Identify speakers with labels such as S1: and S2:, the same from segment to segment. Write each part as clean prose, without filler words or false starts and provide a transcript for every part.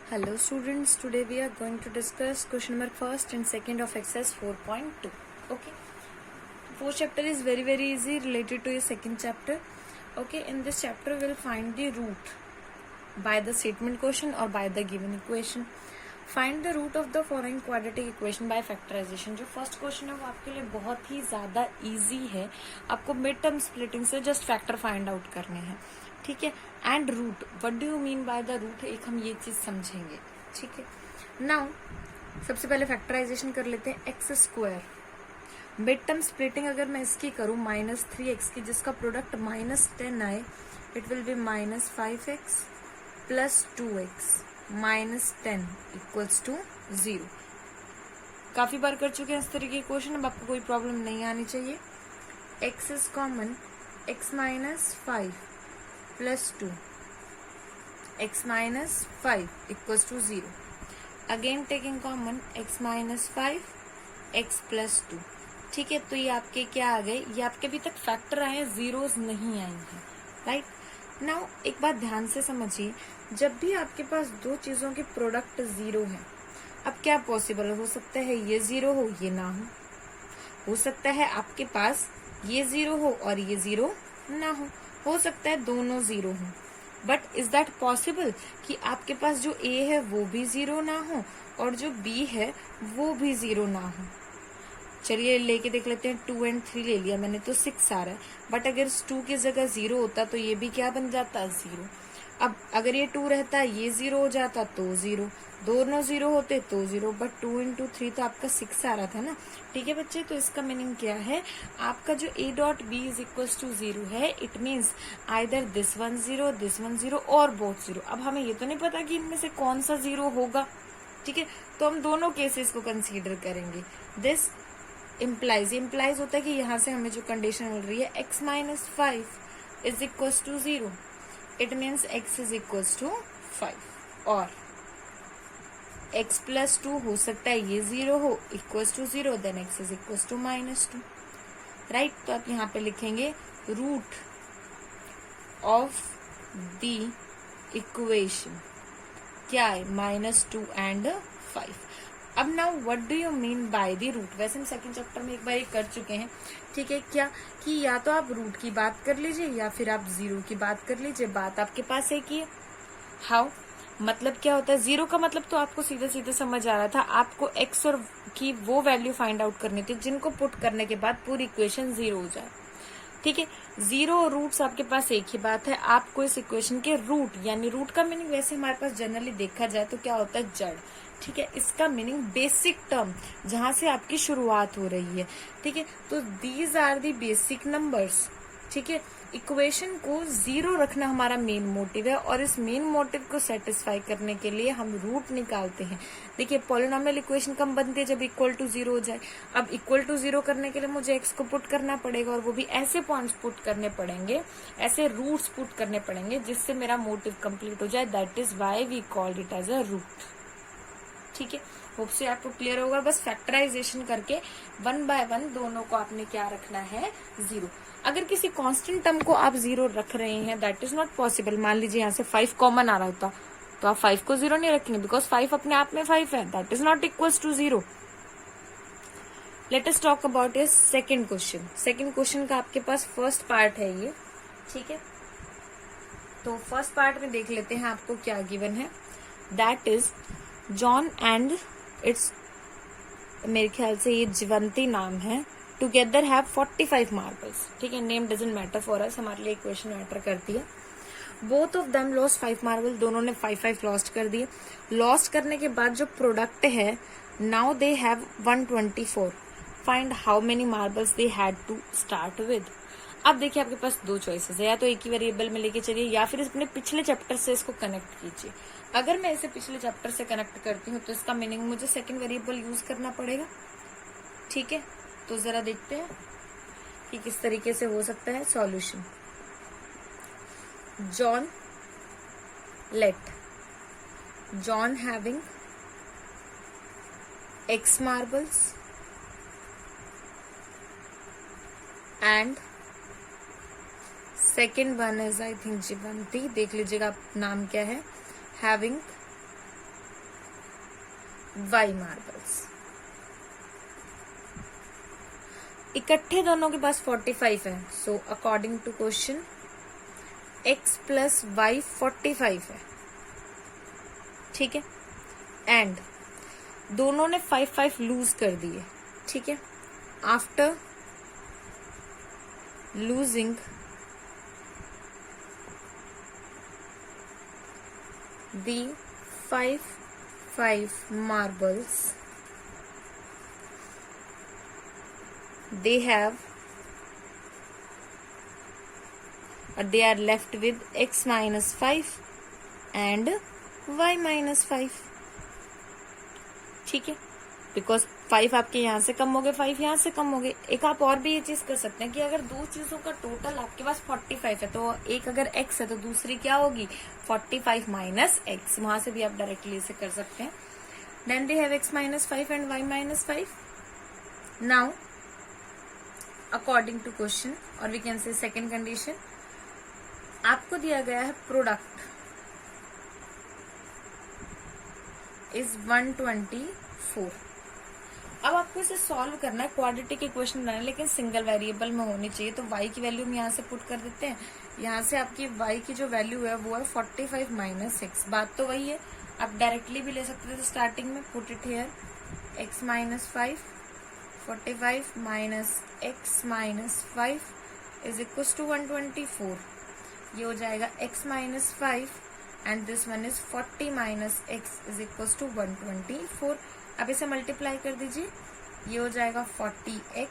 S1: Hello students, today we are going to discuss question number first and second of exercise 4.2. Okay, fourth chapter is very easy related to your second chapter. Okay, in this chapter we will find the root by the statement question or by the given equation. Find the root of the following quadratic equation by factorization. जो first question है वो आपके लिए बहुत ही ज्यादा easy है. आपको mid term splitting से जस्ट फैक्टर फाइंड आउट करने हैं. ठीक है. And root, what do you mean by the root, एक हम ये चीज समझेंगे. ठीक है. नाउ सबसे पहले फैक्टराइजेशन कर लेते हैं. X square mid term splitting अगर मैं इसकी करूं -3x की, जिसका प्रोडक्ट -10 आए, it will be -5x plus 2x -10 equals to 0. काफी बार कर चुके हैं इस तरीके के क्वेश्चन, अब आपको कोई प्रॉब्लम नहीं आनी चाहिए. x is common, x -5 plus 2 x -5 equals to 0. Again taking common x -5 x plus 2. ठीक है. तो ये आपके क्या आ गए, ये आपके अभी तक फैक्टर आए हैं, जीरोस नहीं आई हैं. राइट. नाउ एक बात ध्यान से समझिए, जब भी आपके पास दो चीजों के प्रोडक्ट जीरो है, अब क्या पॉसिबल हो सकता है ये जीरो हो ये ना हो सकता है आपके पास ये जीरो हो और ये जीरो ना हो सकता है दोनों जीरो हो. बट इज दैट पॉसिबल कि आपके पास जो ए है वो भी जीरो ना हो और जो बी है वो भी जीरो ना हो. चलिए लेके देख लेते हैं. 2 और 3 ले लिया मैंने तो 6 आ रहा है. बट अगर 2 की जगह 0 होता तो ये भी क्या बन जाता, 0. अब अगर ये 2 रहता, ये 0 हो जाता तो 0, दोनों 0 होते तो 0. बट 2 × 3 तो आपका 6 आ रहा था ना. ठीक है बच्चे. तो इसका मीनिंग क्या है, आपका जो a dot B is equals to 0 है, it means either this one 0 और बोथ 0. अब हमें ये तो नहीं पता कि इनमें से कौन सा 0 होगा. ठीक है. तो हम दोनों केसेस को कंसीडर करेंगे. दिस इम्प्लाइज होता है कि यहाँ से हमें जो कंडीशन मिल रही है x -5 is equals to 0, it means x is equals to 5. और x प्लस 2 हो सकता है ये 0 हो, equals to 0, then x is equals to -2. Right. तो आप यहाँ पे लिखेंगे रूट ऑफ द इक्वेशन क्या है, -2 and 5. अब now what do you mean by the root. वैसे हम सेकंड चैप्टर में एक बार कर चुके हैं. ठीक है. क्या कि या तो आप रूट की बात कर लीजिए या फिर आप 0 की बात कर लीजिए. बात आपके पास है कि हाउ, मतलब क्या होता है. 0 का मतलब तो आपको सीधे सीधे समझ आ रहा था. आपको x और की वो वैल्यू फाइंड आउट करनी थी जिनको पुट करने के बाद पूरी इक्वेशन 0 हो जाए. ठीक है. 0 और रूट्स आपके पास एक ही बात है. आपको इस इक्वेशन के रूट, यानी रूट का मीनिंग वैसे हमारे पास जनरली देखा जाए तो क्या होता है, जड़. ठीक है. इसका मीनिंग बेसिक टर्म, जहां से आपकी शुरुआत हो रही है. ठीक है. तो these are the basic numbers. ठीक है. इक्वेशन को 0 रखना हमारा मेन मोटिव है और इस मेन मोटिव को सेटिस्फाई करने के लिए हम रूट निकालते हैं. देखिए पॉलिनोमियल इक्वेशन कब बनती है, जब इक्वल टू 0 हो जाए. अब इक्वल टू 0 करने के लिए मुझे x को पुट करना पड़ेगा और वो भी ऐसे पॉइंट्स पुट करने पड़ेंगे, ऐसे रूट्स पुट करने पड़ेंगे जिससे मेरा मोटिव कंप्लीट हो जाए. That is why we called it as a root. ठीक है. होप से आपको क्लियर होगा. बस फैक्टराइजेशन करके 1 बाय 1 दोनों को आपने क्या रखना है, 0. अगर किसी कांस्टेंट टर्म को आप 0 रख रहे हैं, दैट इज नॉट पॉसिबल. मान लीजिए यहाँ से 5 कॉमन आ रहा होता तो आप 5 को 0 नहीं रखेंगे, बिकॉज 5 अपने आप में 5 है. That is not equals to 0. Let us talk about your second question. Second question का आपके पास फर्स्ट पार्ट है ये. ठीक है. तो फर्स्ट पार्ट में देख लेते हैं आपको क्या गिवन है. That is John and it's, मेरे ख्याल से ये जीवंती नाम है, टुगेदर हैव 45 मार्बल्स. ठीक है. Name doesn't matter for us, हमारे लिए इक्वेशन मैटर करती है. Both of them lost 5 marble, दोनों ने 5 लॉस्ट कर दिए. लॉस्ट करने के बाद जो प्रोडक्ट है, now they have 124. Find how many marbles they had to start with. अब देखिए आपके पास दो चॉइसेस है, या तो एक ही वेरिएबल में लेके चलिए या फिर अपने पिछले चैप्टर से इसको कनेक्ट कीजिए. अगर मैं इसे पिछले चैप्टर से कनेक्ट करती हूँ तो इसका मीनिंग मुझे सेकंड वेरिएबल यूज करना पड़ेगा. ठीक है. तो जरा देखते हैं कि किस तरीके से हो सकता है solution. John, let John having x marbles and second one is I think Jeevanti. देख लीजिएगा आप नाम क्या है. having y marbles. इकट्ठे दोनों के पास 45 है, so according to question x plus Y 45 है, ठीक है। एंड दोनों ने 5 लूज कर दिए, ठीक है। After losing the 5 marbles, they are left with x minus 5 and y minus 5, ठीक है। बिकॉज 5 आपके यहाँ से कम हो गए, 5 यहाँ से कम हो गए। एक आप और भी ये चीज कर सकते हैं कि अगर दो चीजों का टोटल आपके पास 45 है, तो एक अगर x है तो दूसरी क्या होगी 45 माइनस x, वहां से भी आप डायरेक्टली इसे कर सकते हैं। Then they have x minus 5 and y minus 5। Now according to question, और we can say second condition, आपको दिया गया है प्रोडक्ट इज 124। अब आपको इसे सॉल्व करना है, क्वाड्रेटिक इक्वेशन बनाना है, लेकिन सिंगल वेरिएबल में होनी चाहिए। तो y की वैल्यू हम यहाँ से पुट कर देते हैं। यहाँ से आपकी y की जो वैल्यू है वो है 45 माइनस 6। बात तो वही है, आप डायरेक्टली भी ले सकते थे स्टार्टिंग में। Put it here, x minus 5, 45 minus x minus 5 is equal to 124। ये हो जाएगा x minus 5 and this one is 40 minus x is equal to 124। अब इसे मल्टीप्लाई कर दीजिए, ये हो जाएगा 40x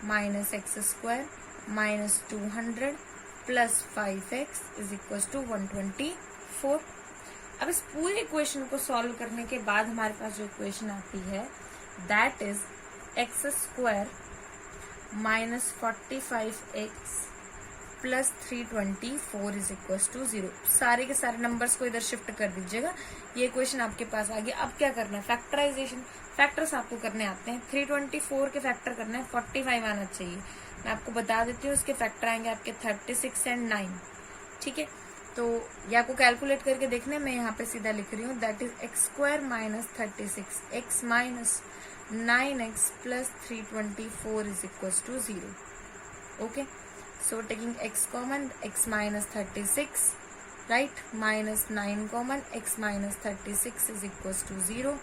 S1: minus X square minus 200 plus 5x is equal to 124। अब इस पूरे इक्वेशन को सॉल्व करने के बाद हमारे पास जो इक्वेशन आती है that is X square minus 45x plus 324 is equal to 0। सारे के सारे नंबर्स को इधर शिफ्ट कर दीजिएगा, ये इक्वेशन आपके पास आ गई। अब क्या करना है, फैक्टराइजेशन। फैक्टर्स आपको करने आते हैं। 324 के फैक्टर करना है, 45 आना चाहिए। मैं आपको बता देती हूँ, इसके फैक्टर आएंगे आपके 36 एंड 9, ठीक है। तो ये आपको कैलकुलेट करके देखने, मैं यहाँ पे सीधा लिख रही हूँ, that is X square minus 36 X minus 9x plus 324 is equal to 0, okay. So taking x common, x minus 36, right, minus 9 common, x minus 36 is equals to 0,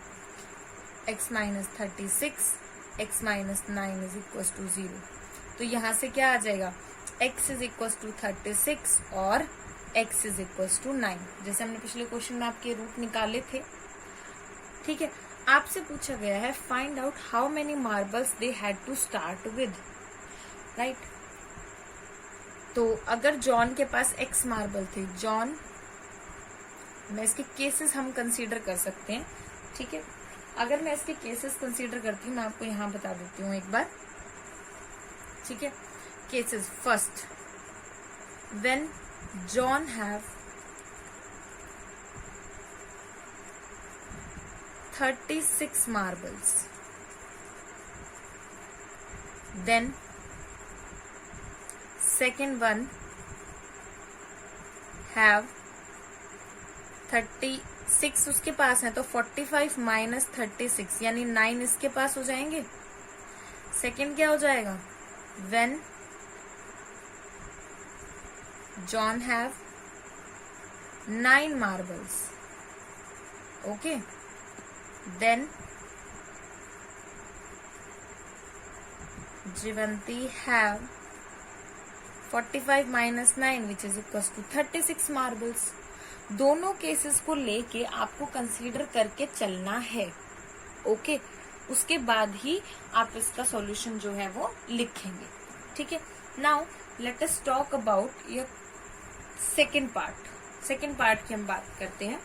S1: x minus 36, x minus 9 is equals to 0। तो यहाँ से क्या आ जाएगा, x is equals to 36 और x is equals to 9, जैसे हमने पिछले question में आपके रूट निकाले थे, ठीक है। आपसे पूछा गया है find out how many marbles they had to start with, right. तो अगर जॉन के पास x मार्बल थे, जॉन मैं इसके केसेस हम कंसीडर कर सकते हैं, ठीक है। अगर मैं इसके केसेस कंसीडर करती हूँ, मैं आपको यहाँ बता देती हूँ एक बार, ठीक है। Cases first, when John have 36 marbles, then second one have 36 उसके पास है, तो 45 माइनस 36 यानी 9 इसके पास हो जाएंगे। सेकेंड क्या हो जाएगा, when John have 9 marbles, okay, then Jivanti have 45 minus 9 which is equal to 36 marbles. दोनों केसेस को लेके आपको कंसीडर करके चलना है, ओके। उसके बाद ही आप इसका सॉल्यूशन जो है वो लिखेंगे, ठीक है। Now let us talk about your second part. Second part की हम बात करते हैं।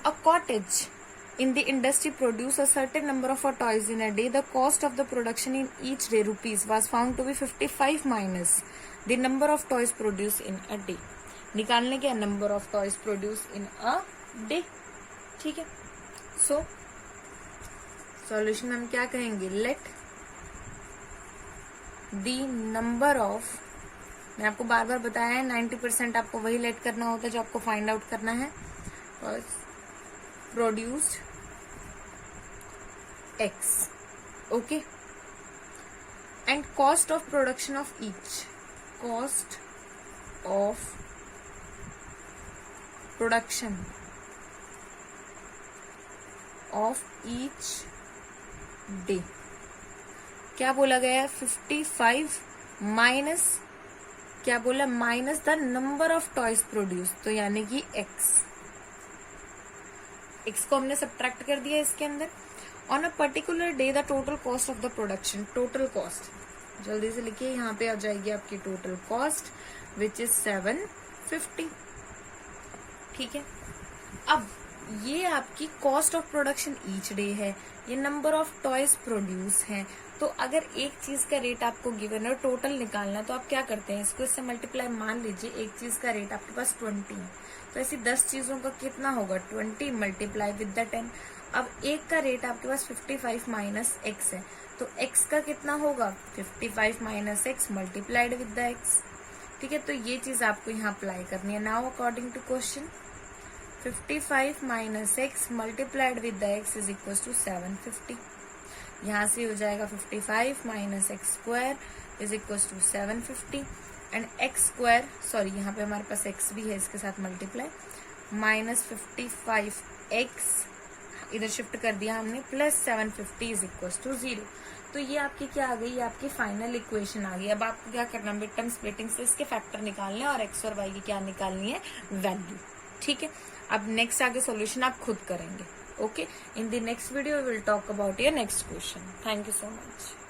S1: अ cottage in the industry produce a certain number of toys in a day. The cost of the production in each day rupees was found to be 55 minus the number of toys produced in a day. निकालने के number of toys produced in a day, ठीक है। So solution हम क्या कहेंगे, let the number of, मैं आपको बार बार बताया है 90% आपको वही लेट करना होता है जो आपको फाइंड आउट करना है, produced x. Okay, and cost of production of each, cost of production of each day क्या बोला गया है, 55 माइनस क्या बोला, minus the number of toys produce, तो यानी कि x को हमने सब्ट्रैक्ट कर दिया इसके अंदर. On a particular day the total cost of the production, total cost जल्दी से लिखिए, यहाँ पे आ जाएगी आपकी टोटल कॉस्ट विच इज 750. ठीक है, अब ये आपकी cost of production each day है, ये नंबर ऑफ टॉयज प्रोड्यूस है. तो अगर एक चीज का रेट आपको गिवन है, टोटल निकालना, तो आप क्या करते हैं, इसको इससे मल्टीप्लाई. मान लीजिए एक चीज का रेट आपके पास 20 है, तो ऐसी 10 चीजों का कितना होगा, 20 मल्टीप्लाई विद द 10. अब एक का रेट आपके पास 55 माइनस एक्स है, तो x का कितना होगा, 55 minus X multiplied with the x. ठीक है, तो ये चीज आपको यहाँ अप्लाई करनी है. Now according to question 55 minus X multiplied with the x is equal to 750. यहाँ से हो जाएगा 55 minus X square is equal to 750 and X square, sorry यहाँ पे हमारे पास x भी है इसके साथ मल्टीप्लाई, माइनस 55 एक्स इधर शिफ्ट कर दिया हमने, प्लस 750 इज इक्वल टू 0. तो ये आपकी क्या आ गई, ये आपकी फाइनल इक्वेशन आ गई. अब आपको क्या करना है, मिड टर्म स्प्लिटिंग से इसके फैक्टर निकालने और x और y की क्या निकालनी है, वैल्यू. ठीक है, अब नेक्स्ट आगे सॉल्यूशन आप खुद करेंगे. Okay, in the next video we will talk about your next question. Thank you so much.